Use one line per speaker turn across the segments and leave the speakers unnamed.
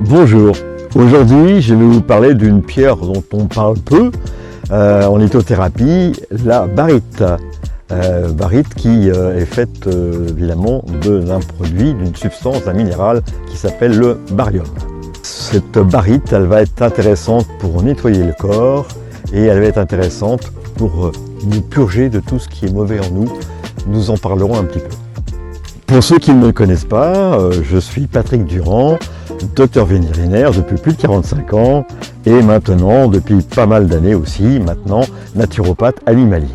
Bonjour, aujourd'hui je vais vous parler d'une pierre dont on parle peu en lithothérapie, la barite. Barite qui est faite évidemment d'un produit, d'une substance, d'un minéral qui s'appelle le barium. Cette barite, elle va être intéressante pour nettoyer le corps et elle va être intéressante pour nous purger de tout ce qui est mauvais en nous. Nous en parlerons un petit peu. Pour ceux qui ne me connaissent pas, je suis Patrick Durand, docteur vétérinaire depuis plus de 45 ans et maintenant, depuis pas mal d'années aussi, maintenant naturopathe animalier.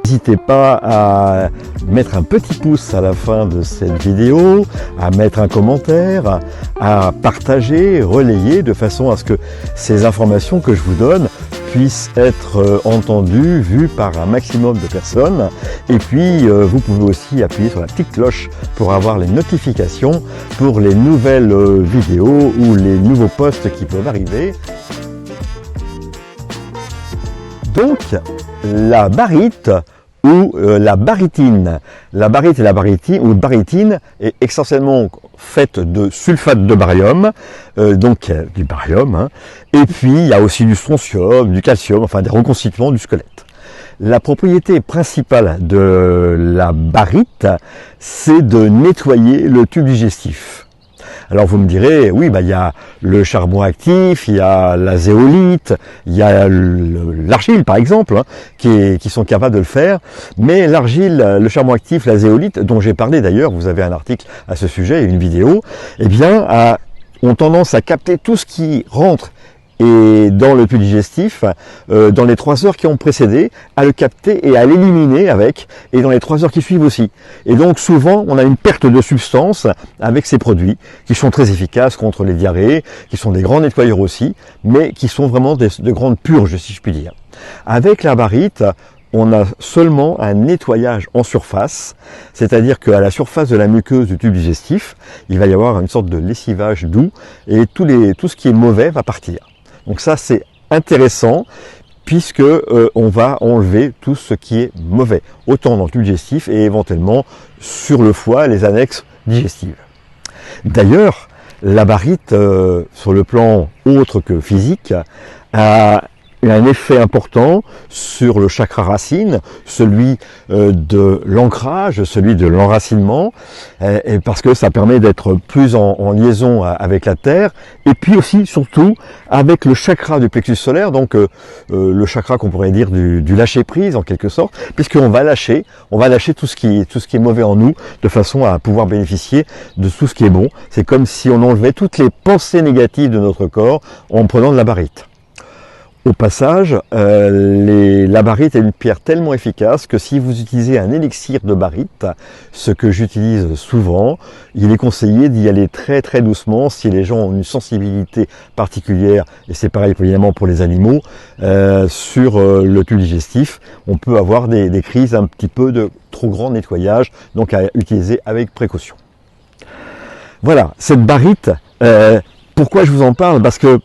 N'hésitez pas à mettre un petit pouce à la fin de cette vidéo, à mettre un commentaire, à partager, relayer de façon à ce que ces informations que je vous donne puissent être entendues, vues par un maximum de personnes. Et puis, vous pouvez aussi appuyer sur la petite cloche pour avoir les notifications pour les nouvelles vidéos ou les nouveaux posts qui peuvent arriver. Donc, la barite ou la baritine. La barite et la baritine, ou baritine, est essentiellement faite de sulfate de barium, donc du barium, hein. Et puis il y a aussi du strontium, du calcium, enfin des reconstituants du squelette. La propriété principale de la barite, c'est de nettoyer le tube digestif. Alors vous me direz, oui, il y a le charbon actif, il y a la zéolite, il y a l'argile par exemple, hein, qui sont capables de le faire. Mais l'argile, le charbon actif, la zéolite, dont j'ai parlé d'ailleurs, vous avez un article à ce sujet et une vidéo, eh bien, ont tendance à capter tout ce qui rentre et dans le tube digestif, dans les 3 heures qui ont précédé, à le capter et à l'éliminer avec, et dans les 3 heures qui suivent aussi. Et donc souvent, on a une perte de substance avec ces produits, qui sont très efficaces contre les diarrhées, qui sont des grands nettoyeurs aussi, mais qui sont vraiment de grandes purges, si je puis dire. Avec la barite, on a seulement un nettoyage en surface, c'est-à-dire qu'à la surface de la muqueuse du tube digestif, il va y avoir une sorte de lessivage doux, et tout ce qui est mauvais va partir. Donc ça c'est intéressant puisque on va enlever tout ce qui est mauvais, autant dans le tube digestif et éventuellement sur le foie, les annexes digestives. D'ailleurs, la barite, sur le plan autre que physique, a un effet important sur le chakra racine, celui de l'ancrage, celui de l'enracinement, et parce que ça permet d'être plus en liaison avec la terre, et puis aussi, surtout, avec le chakra du plexus solaire, donc le chakra qu'on pourrait dire du lâcher-prise en quelque sorte, puisqu'on va lâcher tout ce qui est mauvais en nous, de façon à pouvoir bénéficier de tout ce qui est bon. C'est comme si on enlevait toutes les pensées négatives de notre corps en prenant de la barite. Au passage, la barite est une pierre tellement efficace que si vous utilisez un élixir de barite, ce que j'utilise souvent, il est conseillé d'y aller très très doucement si les gens ont une sensibilité particulière, et c'est pareil évidemment pour les animaux, sur le tube digestif. On peut avoir des crises un petit peu de trop grand nettoyage, donc à utiliser avec précaution. Voilà, cette barite, pourquoi je vous en parle? Parce que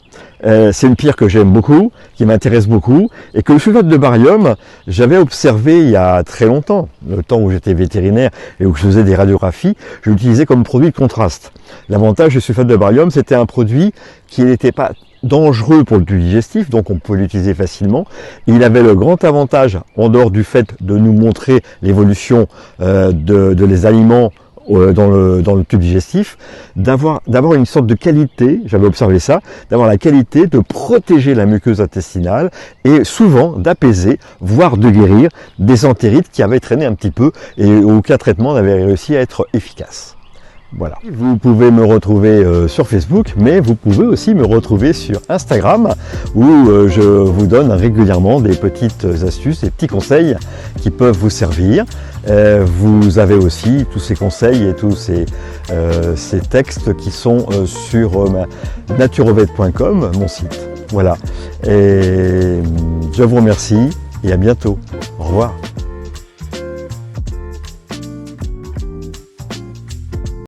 c'est une pierre que j'aime beaucoup, qui m'intéresse beaucoup, et que le sulfate de barium, j'avais observé il y a très longtemps, le temps où j'étais vétérinaire et où je faisais des radiographies, je l'utilisais comme produit de contraste. L'avantage du sulfate de barium, c'était un produit qui n'était pas dangereux pour le tube digestif, donc on peut l'utiliser facilement. Il avait le grand avantage, en dehors du fait de nous montrer l'évolution de les aliments dans le tube digestif, d'avoir une sorte de qualité, j'avais observé ça, d'avoir la qualité de protéger la muqueuse intestinale et souvent d'apaiser, voire de guérir des entérites qui avaient traîné un petit peu et aucun traitement n'avait réussi à être efficace. Voilà. Vous pouvez me retrouver sur Facebook, mais vous pouvez aussi me retrouver sur Instagram où je vous donne régulièrement des petites astuces, des petits conseils qui peuvent vous servir. Vous avez aussi tous ces conseils et tous ces textes qui sont sur naturovet.com, mon site. Voilà. Et je vous remercie et à bientôt. Au revoir.